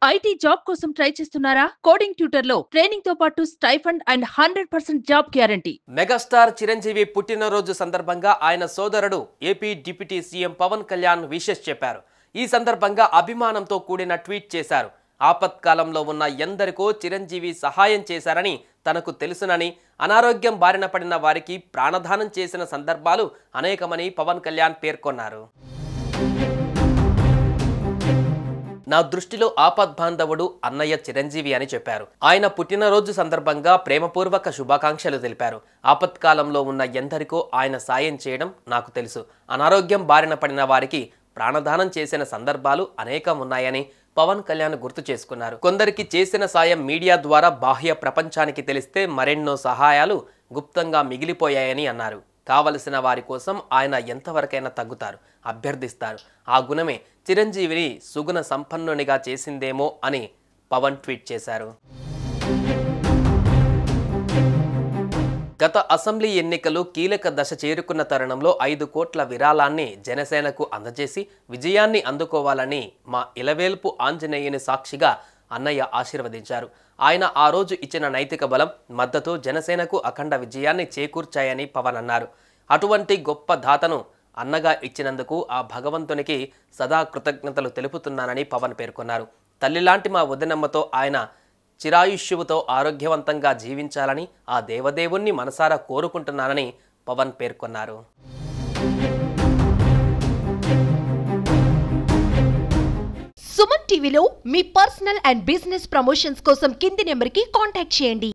IT job కోసం try చేస్తున్నారా? Coding ట్యూటర్లో ట్రైనింగ్ తో పాటు stipend and 100% job guarantee. Megastar Chiranjeevi పుట్టినరోజు సందర్భంగా ఆయన సోదరుడు AP deputy CM Pawan Kalyan wishes చెప్పారు. ఈ సందర్భంగా అభిమానంతో కూడిన ట్వీట్ చేశారు. ఆపత్కాలంలో ఉన్న ఎందరికో చిరంజీవి సహాయం చేశారని తనకు తెలుసునని, అనారోగ్యం బారిన పడిన వారికి ప్రాణదానం చేసిన సందర్భాలు అనేకమని పవన్ కళ్యాణ్ పేర్కొన్నారు. నా దృష్టిలో ఆపద్బాంధవుడు అన్నయ్య చిరంజీవి అని చెప్పారు. ఆయన పుట్టినరోజు సందర్భంగా ప్రేమపూర్వక శుభాకాంక్షలు తెలిపారు. ఆపత్కాలంలో ఉన్న ఎందరికో ఆయన సాయం చేయడం నాకు తెలుసు. అనారోగ్యం బారిన పడిన వారికి ప్రాణదానం చేసిన సందర్భాలు అనేకం ఉన్నాయని పవన్ కళ్యాణ్ గుర్తు చేసుకున్నారు. కొందరికి చేసిన సాయం మీడియా ద్వారా బాహ్య ప్రపంచానికి తెలిస్తే మరెన్నో సహాయాలు గుప్తంగా మిగిలిపోయాయని అన్నారు. కావలసిన వారి కోసం ఆయన ఎంతవరకైనా తగ్గుతారు, అభ్యర్థిస్తారు. ఆ గుణమే చిరంజీవిని సుగుణ సంపన్నునిగా చేసిందేమో అని పవన్ ట్వీట్ చేశారు. గత అసెంబ్లీ ఎన్నికలు కీలక దశ చేరుకున్న తరుణంలో 5 కోట్ల విరాళాన్ని జనసేనకు అందజేసి విజయాన్ని అందుకోవాలని మా ఇలవేల్పు ఆంజనేయుని సాక్షిగా అన్నయ్య ఆశీర్వదించారు. ఆయన ఆ రోజు ఇచ్చిన నైతిక బలం, మద్దతు జనసేనకు అఖండ విజయాన్ని చేకూర్చాయని పవన్ అన్నారు. అటువంటి గొప్ప దాతను అన్నగా ఇచ్చినందుకు ఆ భగవంతునికి సదా కృతజ్ఞతలు తెలుపుతున్నానని పవన్ పేర్కొన్నారు. తల్లిలాంటి మా వదినమ్మతో ఆయన చిరాయుష్యువుతో ఆరోగ్యవంతంగా జీవించాలని ఆ దేవదేవుణ్ణి మనసారా కోరుకుంటున్నానని పవన్ పేర్కొన్నారు. సుమన్ టీవీలో మీ పర్సనల్ అండ్ బిజినెస్ ప్రమోషన్స్ కోసం కింది నెంబర్కి కాంటాక్ట్ చేయండి.